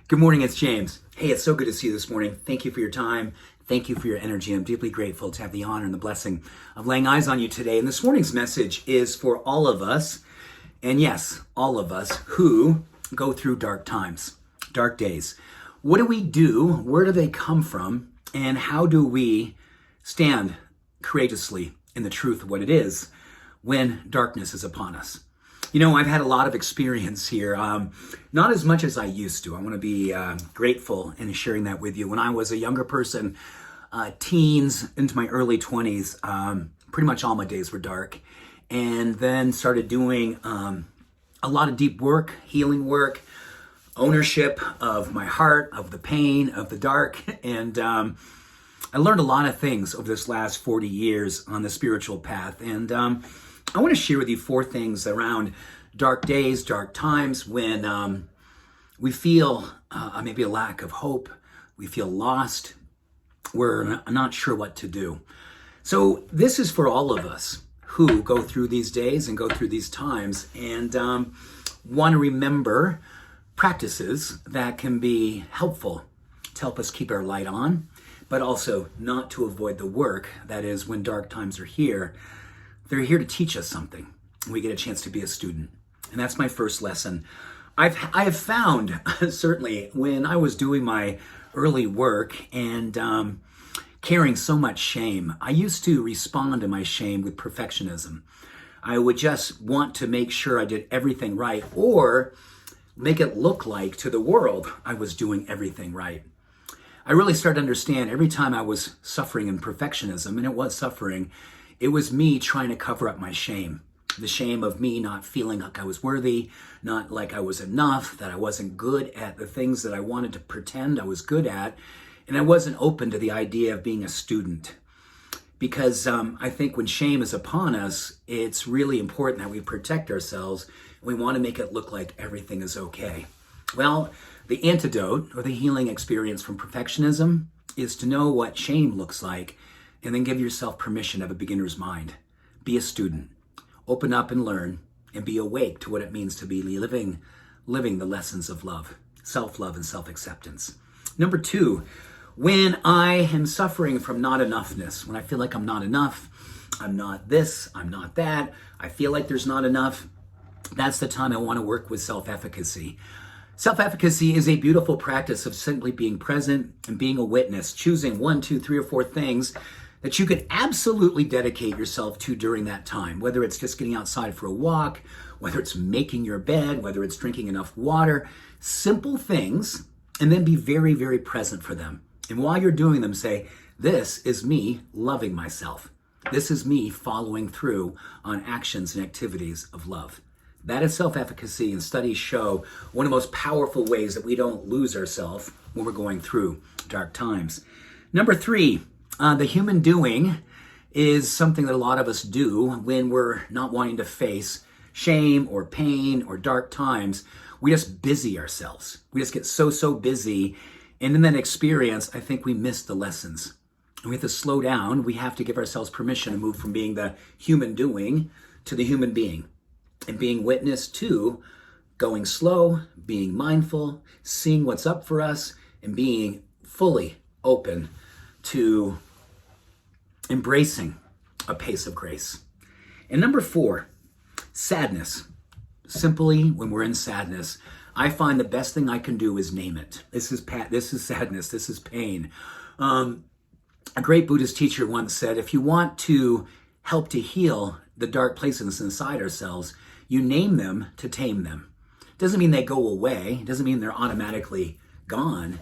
Good morning, it's James. Hey, it's so good to see you this morning. Thank you for your time. Thank you for your energy. I'm deeply grateful to have the honor and the blessing of laying eyes on you today. And this morning's message is for all of us, and yes, all of us who go through dark times, dark days. What do we do? Where do they come from? And how do we stand courageously in the truth of what it is when darkness is upon us? You know, I've had a lot of experience here, not as much as I used to. I want to be grateful in sharing that with you. When I was a younger person, teens into my early 20s, pretty much all my days were dark. And then started doing a lot of deep work, healing work, ownership of my heart, of the pain, of the dark. And I learned a lot of things over this last 40 years on the spiritual path. And I want to share with you 4 things around dark days, dark times when we feel maybe a lack of hope, we feel lost, we're not sure what to do. So this is for all of us who go through these days and go through these times and want to remember practices that can be helpful to help us keep our light on, but also not to avoid the work that is when dark times are here. They're here to teach us something. We get a chance to be a student. And that's my first lesson. I have found, certainly, when I was doing my early work and carrying so much shame, I used to respond to my shame with perfectionism. I would just want to make sure I did everything right or make it look like to the world I was doing everything right. I really started to understand every time I was suffering in perfectionism, and it was suffering, it was me trying to cover up my shame. The shame of me not feeling like I was worthy, not like I was enough, that I wasn't good at the things that I wanted to pretend I was good at, and I wasn't open to the idea of being a student. Because I think when shame is upon us, it's really important that we protect ourselves. We want to make it look like everything is okay. Well, the antidote or the healing experience from perfectionism is to know what shame looks like and then give yourself permission to have a beginner's mind. Be a student. Open up and learn and be awake to what it means to be living the lessons of love, self-love and self-acceptance. Number 2, when I am suffering from not enoughness, when I feel like I'm not enough, I'm not this, I'm not that, I feel like there's not enough, that's the time I want to work with self-efficacy. Self-efficacy is a beautiful practice of simply being present and being a witness, choosing 1, 2, 3, or 4 things that you can absolutely dedicate yourself to during that time, whether it's just getting outside for a walk, whether it's making your bed, whether it's drinking enough water, simple things, and then be very, very present for them. And while you're doing them, say, this is me loving myself. This is me following through on actions and activities of love. That is self-efficacy, and studies show one of the most powerful ways that we don't lose ourselves when we're going through dark times. Number 3, the human doing is something that a lot of us do when we're not wanting to face shame or pain or dark times. We just busy ourselves. We just get so busy. And in that experience, I think we miss the lessons. And we have to slow down. We have to give ourselves permission to move from being the human doing to the human being. And being witness to going slow, being mindful, seeing what's up for us, and being fully open to embracing a pace of grace. And number 4, sadness. Simply, when we're in sadness, I find the best thing I can do is name it. This is sadness, this is pain. A great Buddhist teacher once said, if you want to help to heal the dark places inside ourselves, you name them to tame them. Doesn't mean they go away, doesn't mean they're automatically gone,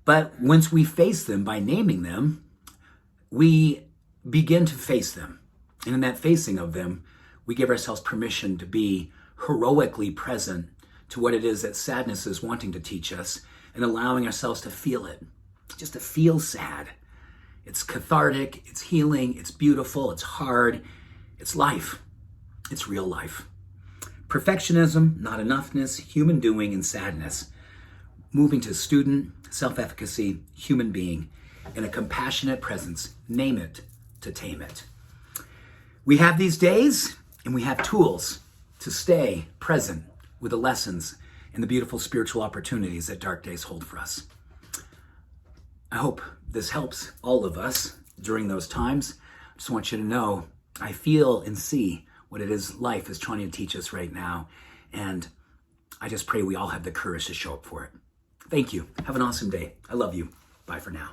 but once we face them by naming them, we begin to face them. And in that facing of them, we give ourselves permission to be heroically present to what it is that sadness is wanting to teach us and allowing ourselves to feel it, just to feel sad. It's cathartic, it's healing, it's beautiful, it's hard, it's life, it's real life. Perfectionism, not enoughness, human doing, and sadness. Moving to student, self-efficacy, human being, and a compassionate presence. Name it to tame it. We have these days, and we have tools to stay present with the lessons and the beautiful spiritual opportunities that dark days hold for us. I hope this helps all of us during those times. I just want you to know I feel and see what it is life is trying to teach us right now. And I just pray we all have the courage to show up for it. Thank you. Have an awesome day. I love you. Bye for now.